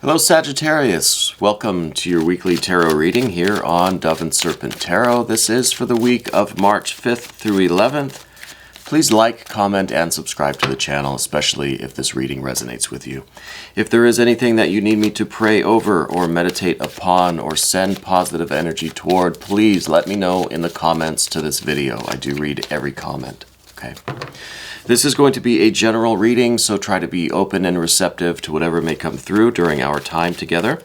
Hello Sagittarius, welcome to your weekly tarot reading here on Dove and Serpent Tarot. This is for the week of March 5th through 11th. Please like, comment, and subscribe to the channel, especially if this reading resonates with you. If there is anything that you need me to pray over or meditate upon or send positive energy toward, please let me know in the comments to this video. I do read every comment, okay? This is going to be a general reading, so try to be open and receptive to whatever may come through during our time together.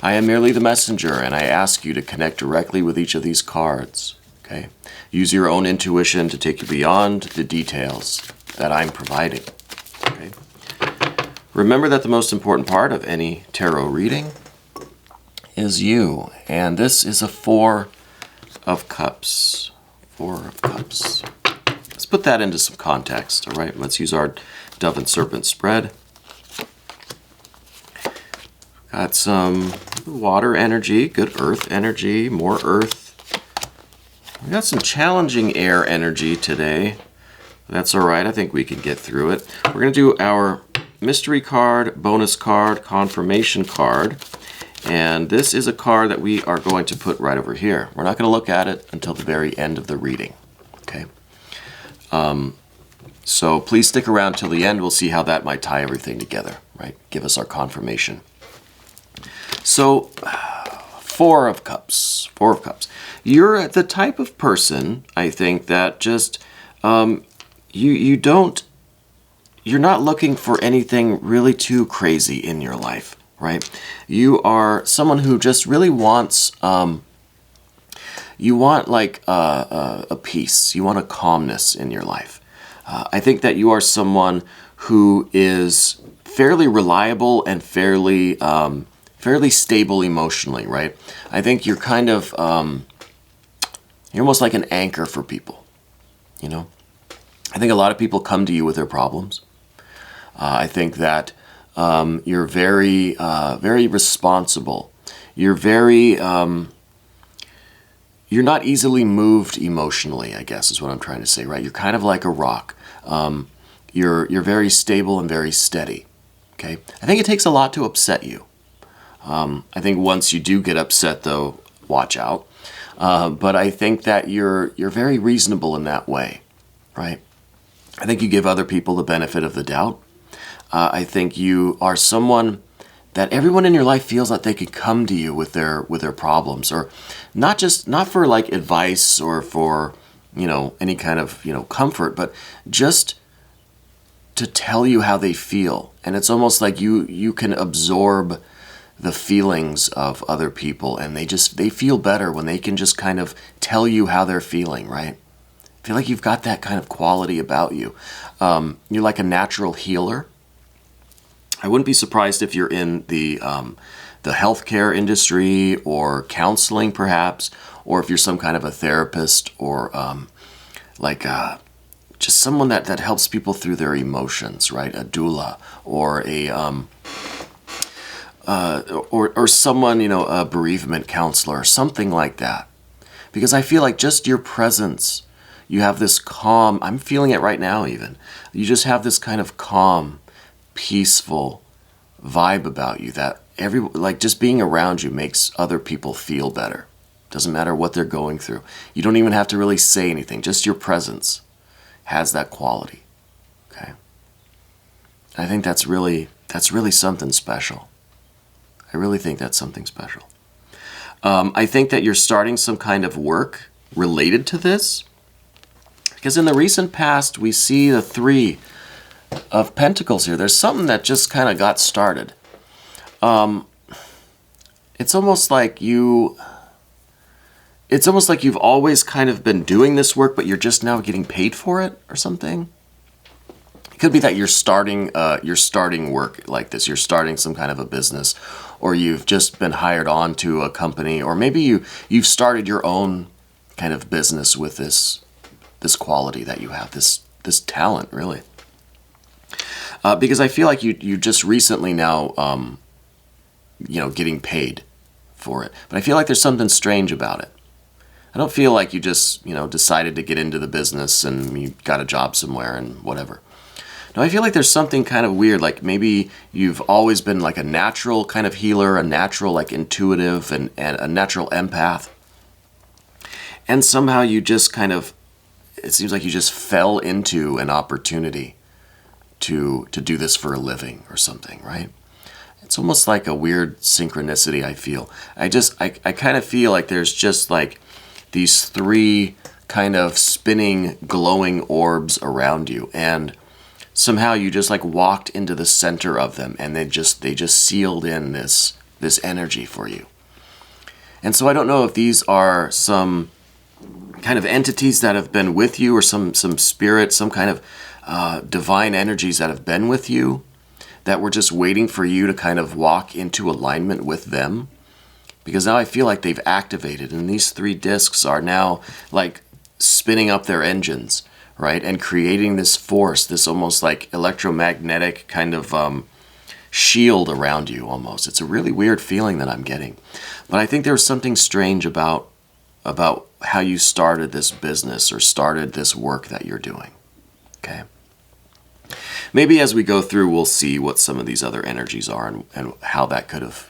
I am merely the messenger, and I ask you to connect directly with each of these cards. Okay? Use your own intuition to take you beyond the details that I'm providing. Okay? Remember that the most important part of any tarot reading is you, and this is a Four of Cups. Four of Cups. Let's put that into some context, all right? Let's use our Dove and Serpent spread. Got some water energy, good earth energy, more earth. We got some challenging air energy today. That's all right, I think we can get through it. We're going to do our mystery card, bonus card, confirmation card. And this is a card that we are going to put right over here. We're not going to look at it until the very end of the reading, okay? So please stick around till the end. We'll see how that might tie everything together, right? Give us our confirmation. So, Four of Cups. Four of Cups. You're the type of person, I think, that just, you're not looking for anything really too crazy in your life, right? You are someone who just really wants, you want like a peace. You want a calmness in your life. I think that you are someone who is fairly reliable and fairly stable emotionally, right? I think you're kind of, you're almost like an anchor for people, you know? I think a lot of people come to you with their problems. I think that you're very, very responsible. You're very, you're not easily moved emotionally, I guess is what I'm trying to say, right? You're kind of like a rock. You're very stable and very steady, okay? I think it takes a lot to upset you. I think once you do get upset, though, watch out. But I think that you're very reasonable in that way, right? I think you give other people the benefit of the doubt. I think you are someone that everyone in your life feels that they could come to you with their problems, or not for like advice or for, you know, any kind of, you know, comfort, but just to tell you how they feel. And it's almost like you can absorb the feelings of other people, and they feel better when they can just kind of tell you how they're feeling, right? I feel like you've got that kind of quality about you. You're like a natural healer. I wouldn't be surprised if you're in the healthcare industry or counseling, perhaps, or if you're some kind of a therapist or just someone that helps people through their emotions, right? A doula or or someone, you know, a bereavement counselor, something like that. Because I feel like just your presence, you have this calm. I'm feeling it right now, even. You just have this kind of calm, peaceful vibe about you that just being around you makes other people feel better. Doesn't matter what they're going through. You don't even have to really say anything. Just your presence has that quality. Okay? I think that's really something special. I really think that's something special. I think that you're starting some kind of work related to this, because in the recent past we see the Three of Pentacles here. There's something that just kind of got started. It's almost like you've always kind of been doing this work, but you're just now getting paid for it or something. It could be that you're starting work like this. You're starting some kind of a business, or you've just been hired on to a company, or maybe you've started your own kind of business with this quality that you have, this talent, really. Because I feel like you just recently now, you know, getting paid for it. But I feel like there's something strange about it. I don't feel like you just, you know, decided to get into the business and you got a job somewhere and whatever. Now I feel like there's something kind of weird, like maybe you've always been like a natural kind of healer, a natural like intuitive and a natural empath. And somehow you just kind of, it seems like you just fell into an opportunity to do this for a living or something, right? It's almost like a weird synchronicity, I feel. I kind of feel like there's just like these three kind of spinning, glowing orbs around you, and somehow you just like walked into the center of them, and they just sealed in this energy for you. And so I don't know if these are some kind of entities that have been with you, or some spirit, some kind of divine energies that have been with you, that were just waiting for you to kind of walk into alignment with them. Because now I feel like they've activated, and these three discs are now like spinning up their engines, right? And creating this force, this almost like electromagnetic kind of shield around you almost. It's a really weird feeling that I'm getting. But I think there's something strange about how you started this business or started this work that you're doing, okay? Maybe as we go through, we'll see what some of these other energies are and how that could have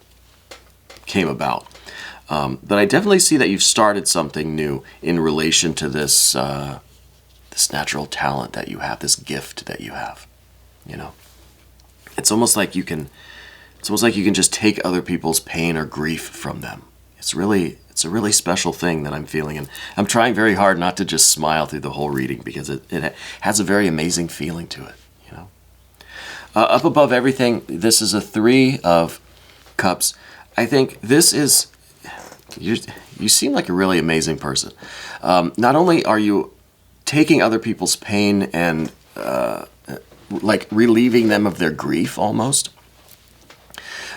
came about. But I definitely see that you've started something new in relation to this this natural talent that you have, this gift that you have. You know, it's almost like you can just take other people's pain or grief from them. It's a really special thing that I'm feeling, and I'm trying very hard not to just smile through the whole reading, because it has a very amazing feeling to it. You know, up above everything, this is a 3 of Cups. I think this is, you seem like a really amazing person. Not only are you taking other people's pain and like relieving them of their grief almost,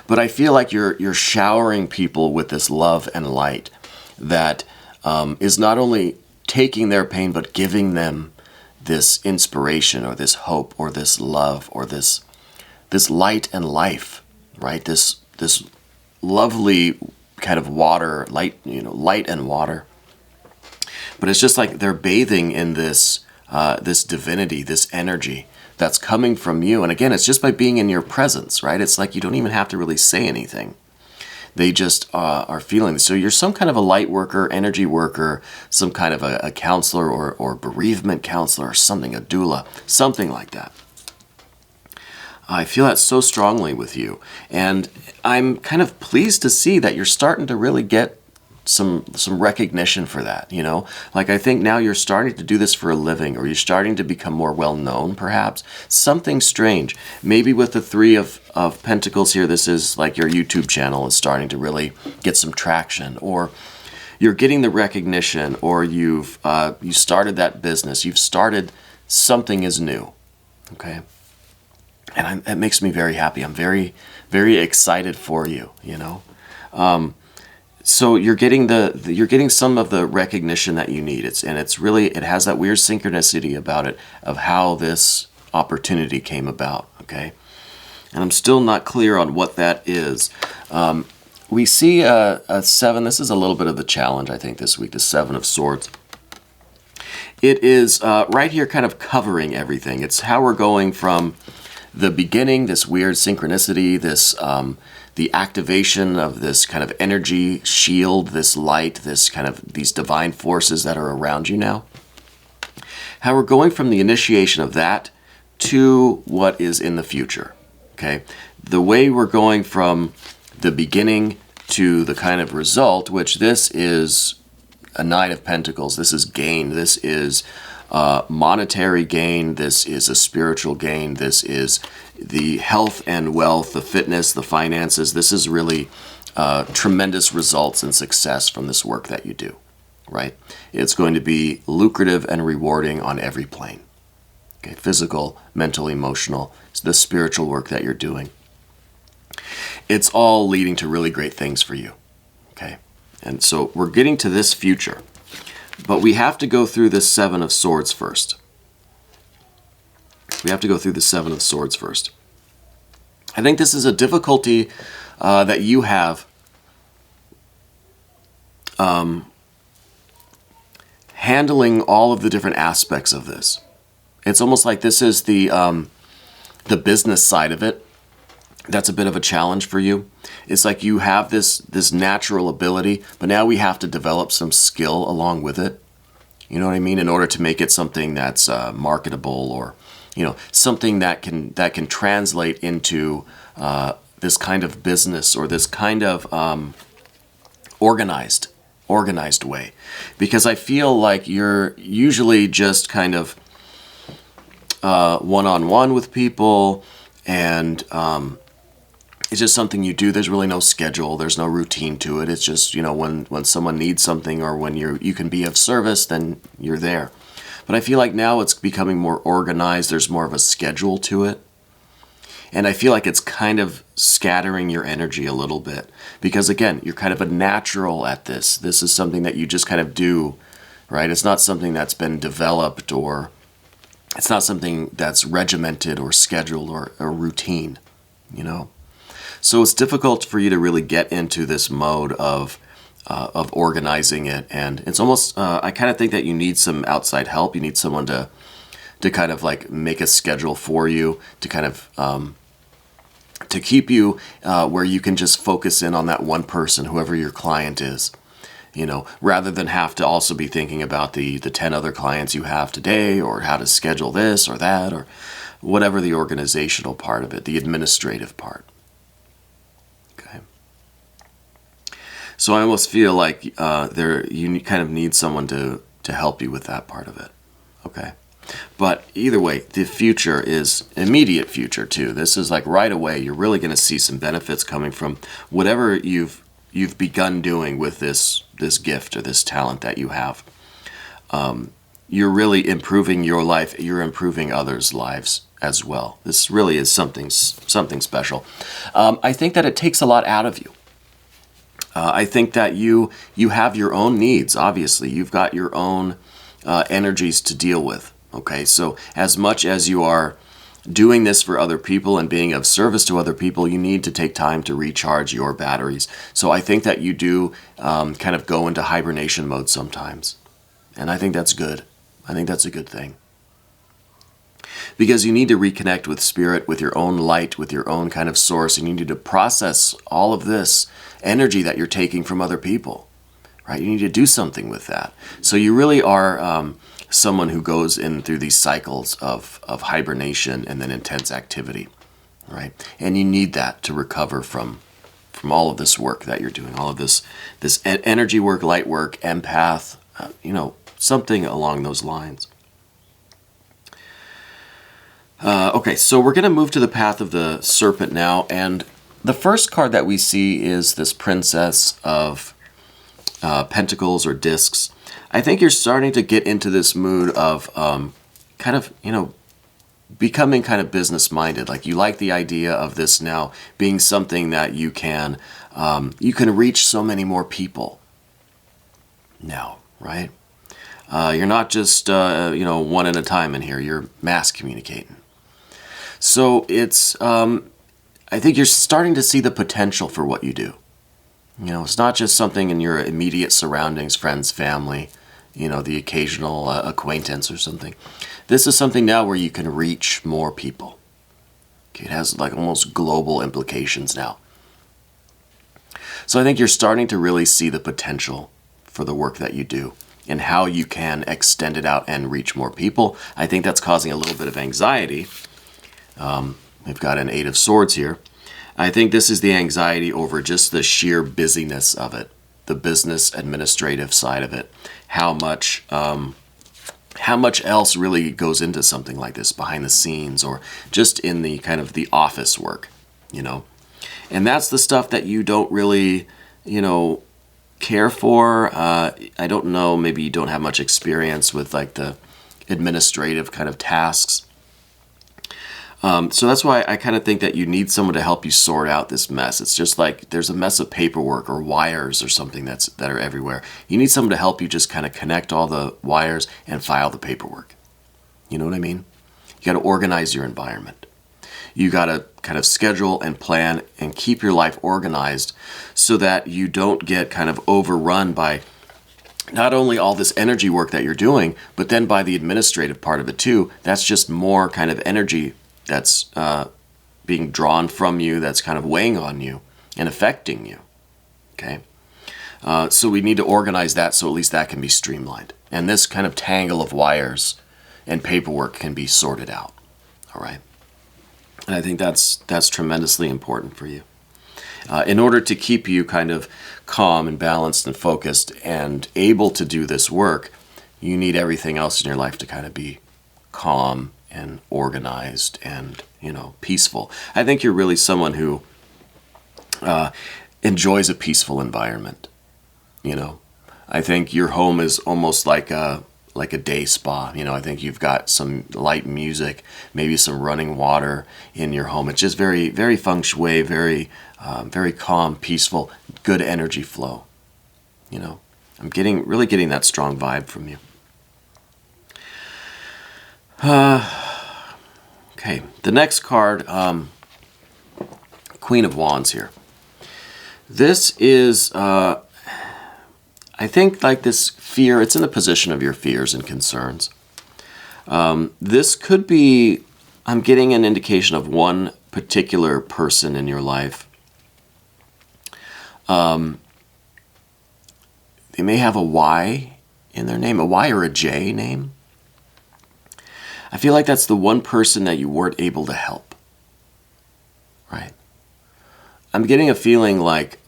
but I feel like you're showering people with this love and light that is not only taking their pain, but giving them this inspiration or this hope or this love or this light and life, right? This lovely kind of water, light and water. But it's just like they're bathing in this this divinity, this energy that's coming from you. And again, it's just by being in your presence, right? It's like you don't even have to really say anything. They just are feeling this. So you're some kind of a light worker, energy worker, some kind of a counselor or bereavement counselor or something, a doula, something like that. I feel that so strongly with you. And I'm kind of pleased to see that you're starting to really get some recognition for that, you know? Like, I think now you're starting to do this for a living, or you're starting to become more well-known, perhaps. Something strange. Maybe with the 3 of Pentacles here, this is like your YouTube channel is starting to really get some traction, or you're getting the recognition, or you started that business. You've started something is new, okay? And it makes me very happy. I'm very, very excited for you, you know? So you're getting you're getting some of the recognition that you need. It has that weird synchronicity about it of how this opportunity came about, okay? And I'm still not clear on what that is. We see a 7. This is a little bit of the challenge, I think, this week, the 7 of Swords. It is right here kind of covering everything. It's how we're going from the beginning, this weird synchronicity, this the activation of this kind of energy shield, this light, this kind of these divine forces that are around you now. How we're going from the initiation of that to what is in the future, okay? The way we're going from the beginning to the kind of result, which this is a 9 of Pentacles, this is gain, this is monetary gain, this is a spiritual gain, this is the health and wealth, the fitness, the finances. This is really tremendous results and success from this work that you do, right? It's going to be lucrative and rewarding on every plane, okay? Physical, mental, emotional, the spiritual work that you're doing. It's all leading to really great things for you, okay? And so we're getting to this future. But we have to go through this 7 of Swords first. We have to go through the 7 of Swords first. I think this is a difficulty that you have handling all of the different aspects of this. It's almost like this is the the business side of it, that's a bit of a challenge for you. It's like you have this natural ability, but now we have to develop some skill along with it. You know what I mean? In order to make it something that's marketable, or something that can translate into this kind of business, or this kind of organized way. Because I feel like you're usually just kind of one-on-one with people, and it's just something you do. There's really no schedule. There's no routine to it. It's just, when someone needs something, or when you can be of service, then you're there. But I feel like now it's becoming more organized. There's more of a schedule to it. And I feel like it's kind of scattering your energy a little bit. Because again, you're kind of a natural at this. This is something that you just kind of do, right? It's not something that's been developed, or it's not something that's regimented or scheduled or routine, So it's difficult for you to really get into this mode of organizing it, and it's almost I kind of think that you need some outside help. You need someone to kind of like make a schedule for you, to kind of to keep you where you can just focus in on that one person, whoever your client is, rather than have to also be thinking about the 10 other clients you have today, or how to schedule this or that, or whatever the organizational part of it, the administrative part. So I almost feel like you kind of need someone to help you with that part of it, okay? But either way, the future is immediate future too. This is like right away. You're really going to see some benefits coming from whatever you've begun doing with this gift or this talent that you have. You're really improving your life. You're improving others' lives as well. This really is something special. I think that it takes a lot out of you. I think that you have your own needs, obviously. You've got your own energies to deal with, okay? So as much as you are doing this for other people and being of service to other people, you need to take time to recharge your batteries. So I think that you do kind of go into hibernation mode sometimes. And I think that's good. I think that's a good thing. Because you need to reconnect with spirit, with your own light, with your own kind of source, and you need to process all of this energy that you're taking from other people, right? You need to do something with that. So you really are someone who goes in through these cycles of hibernation and then intense activity, right? And you need that to recover from all of this work that you're doing, all of this energy work, light work, empath, something along those lines. Okay, so we're going to move to the path of the Serpent now, and the first card that we see is this Princess of Pentacles or Discs. I think you're starting to get into this mood of kind of, becoming kind of business-minded. Like you like the idea of this now being something that you can reach so many more people now, right? You're not just, one at a time in here. You're mass communicating. So it's, I think you're starting to see the potential for what you do. It's not just something in your immediate surroundings, friends, family, the occasional acquaintance or something. This is something now where you can reach more people. Okay, it has like almost global implications now. So I think you're starting to really see the potential for the work that you do and how you can extend it out and reach more people. I think that's causing a little bit of anxiety. We've got an 8 of Swords here. I think this is the anxiety over just the sheer busyness of it, the business administrative side of it. How much else really goes into something like this behind the scenes, or just in the kind of the office work, And that's the stuff that you don't really, care for. I don't know, maybe you don't have much experience with like the administrative kind of tasks. So that's why I kind of think that you need someone to help you sort out this mess. It's just like there's a mess of paperwork or wires or something that are everywhere. You need someone to help you just kind of connect all the wires and file the paperwork. You know what I mean? You got to organize your environment. You got to kind of schedule and plan and keep your life organized so that you don't get kind of overrun by not only all this energy work that you're doing, but then by the administrative part of it too. That's just more kind of energy that's being drawn from you, that's kind of weighing on you and affecting you. Okay? So we need to organize that so at least that can be streamlined. And this kind of tangle of wires and paperwork can be sorted out. All right? And I think that's tremendously important for you. In order to keep you kind of calm and balanced and focused and able to do this work, you need everything else in your life to kind of be calm and organized and, peaceful. I think you're really someone who enjoys a peaceful environment. I think your home is almost like a day spa. I think you've got some light music, maybe some running water in your home. It's just very, very feng shui, very, very calm, peaceful, good energy flow. I'm really getting that strong vibe from you. Okay, the next card, Queen of Wands here. This is, I think, like this fear, it's in the position of your fears and concerns. This could be, I'm getting an indication of one particular person in your life. They may have a Y in their name, a Y or a J name. I feel like that's the one person that you weren't able to help, right? I'm getting a feeling like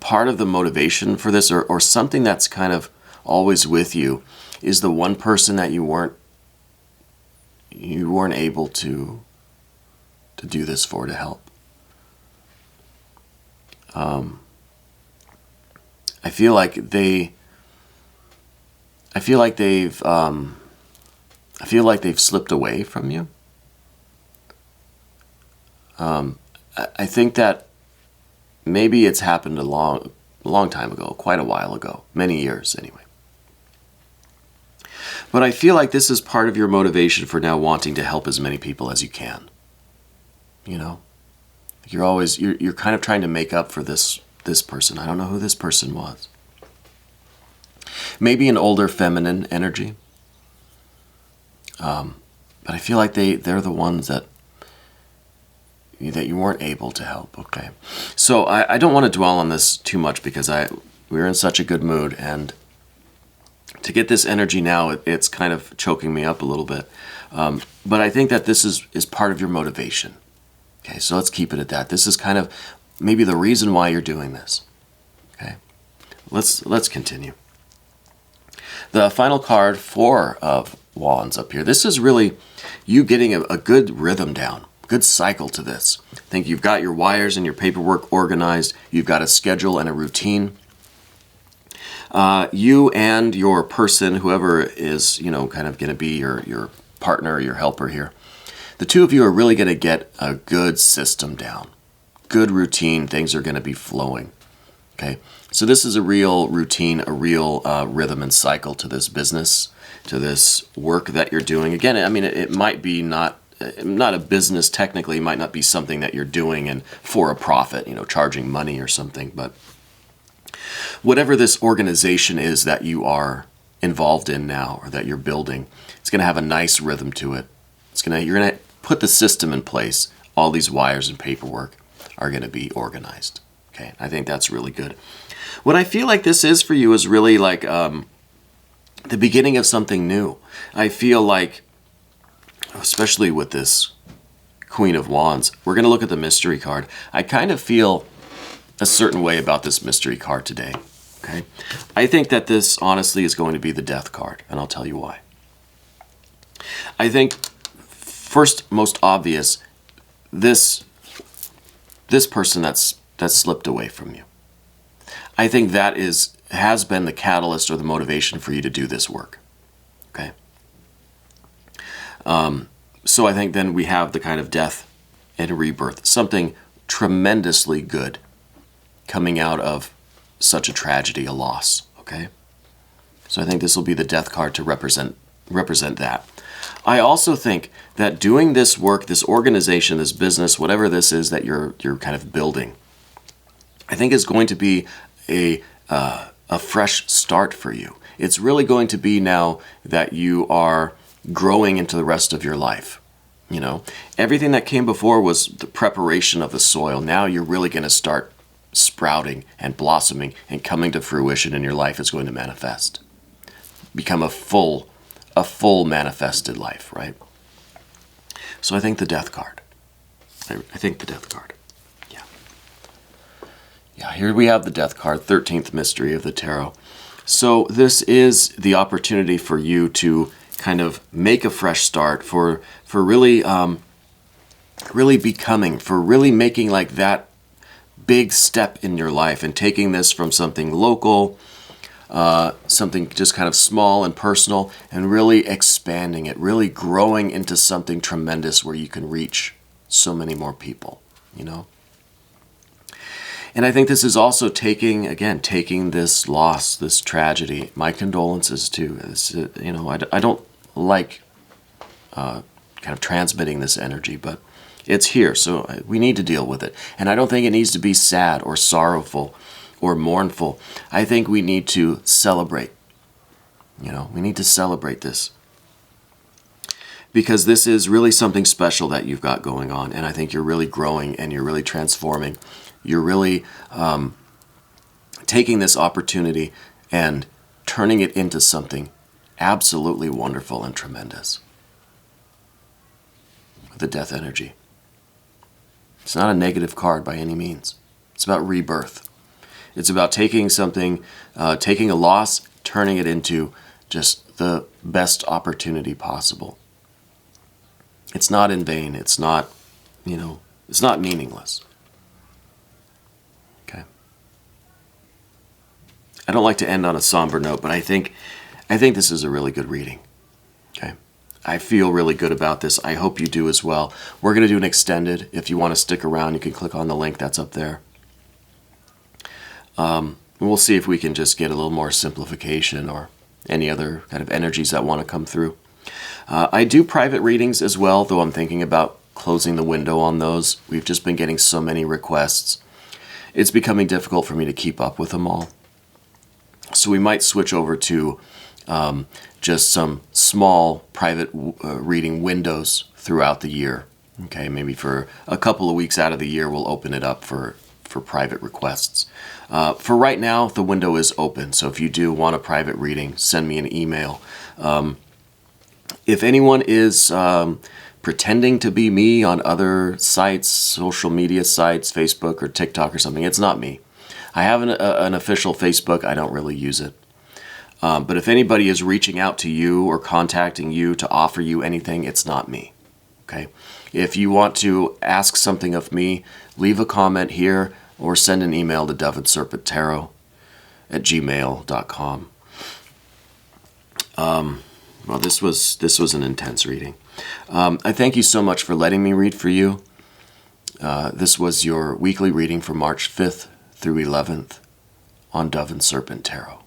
part of the motivation for this or something that's kind of always with you is the one person that you weren't able to do this for, to help. I feel like they've slipped away from you. I think that maybe it's happened a long time ago, quite a while ago, many years anyway. But I feel like this is part of your motivation for now wanting to help as many people as you can. You're kind of trying to make up for this person. I don't know who this person was. Maybe an older feminine energy. But I feel like they're the ones that you weren't able to help. Okay, so I don't want to dwell on this too much because we're in such a good mood, and to get this energy now, it's kind of choking me up a little bit. But I think that this is part of your motivation. Okay, so let's keep it at that. This is kind of maybe the reason why you're doing this. Okay, let's continue. The final card, Four of Wands up here. This is really you getting a good rhythm down, good cycle to this. I think you've got your wires and your paperwork organized. You've got a schedule and a routine. You and your person, whoever is, kind of going to be your partner or your helper here, the two of you are really going to get a good system down, good routine. Things are going to be flowing. Okay, so this is a real routine, a real rhythm and cycle to this business, to this work that you're doing. Again, I mean, it might be not a business technically, it might not be something that you're doing and for a profit, charging money or something, but whatever this organization is that you are involved in now or that you're building, it's going to have a nice rhythm to it. You're going to put the system in place. All these wires and paperwork are going to be organized. Okay, I think that's really good. What I feel like this is for you is really like the beginning of something new. I feel like, especially with this Queen of Wands, we're going to look at the mystery card. I kind of feel a certain way about this mystery card today. Okay, I think that this honestly is going to be the Death card, and I'll tell you why. I think first, most obvious, this person that's slipped away from you. I think that has been the catalyst or the motivation for you to do this work. Okay. So I think then we have the kind of death and rebirth, something tremendously good coming out of such a tragedy, a loss. Okay. So I think this will be the Death card to represent that. I also think that doing this work, this organization, this business, whatever this is that you're kind of building, I think is going to be a fresh start for you. It's really going to be now that you are growing into the rest of your life. You know, everything that came before was the preparation of the soil. Now you're really going to start sprouting and blossoming and coming to fruition, and your life is going to manifest. Become a full manifested life, right? So I think the Death card. I think the Death card. Yeah. Yeah, here we have the Death card, 13th mystery of the tarot. So this is the opportunity for you to kind of make a fresh start, for really really becoming, for really making like that big step in your life and taking this from something local, something just kind of small and personal, and really expanding it, really growing into something tremendous where you can reach so many more people, you know? And I think this is also taking this loss, this tragedy. My condolences too. You know, I don't like kind of transmitting this energy, but it's here, so we need to deal with it. And I don't think it needs to be sad or sorrowful or mournful. I think we need to celebrate. You know, we need to celebrate this, because this is really something special that you've got going on, and I think you're really growing and you're really transforming. You're really taking this opportunity and turning it into something absolutely wonderful and tremendous. The Death energy. It's not a negative card by any means. It's about rebirth. It's about taking something, taking a loss, turning it into just the best opportunity possible. It's not in vain. It's not, you know, it's not meaningless. Okay. I don't like to end on a somber note, but I think this is a really good reading. Okay. I feel really good about this. I hope you do as well. We're going to do an extended. If you want to stick around, you can click on the link that's up there. We'll see if we can just get a little more simplification or any other kind of energies that want to come through. I do private readings as well, though I'm thinking about closing the window on those. We've just been getting so many requests. It's becoming difficult for me to keep up with them all. So we might switch over to just some small private reading windows throughout the year. Okay, maybe for a couple of weeks out of the year, we'll open it up for private requests. For right now, the window is open. So if you do want a private reading, send me an email. If anyone is pretending to be me on other sites, social media sites, Facebook or TikTok or something, it's not me. I have an official Facebook. I don't really use it. But if anybody is reaching out to you or contacting you to offer you anything, it's not me. Okay? If you want to ask something of me, leave a comment here or send an email to doveandserpenttarot@gmail.com. Well, this was an intense reading. I thank you so much for letting me read for you. This was your weekly reading for March 5th through 11th on Dove and Serpent Tarot.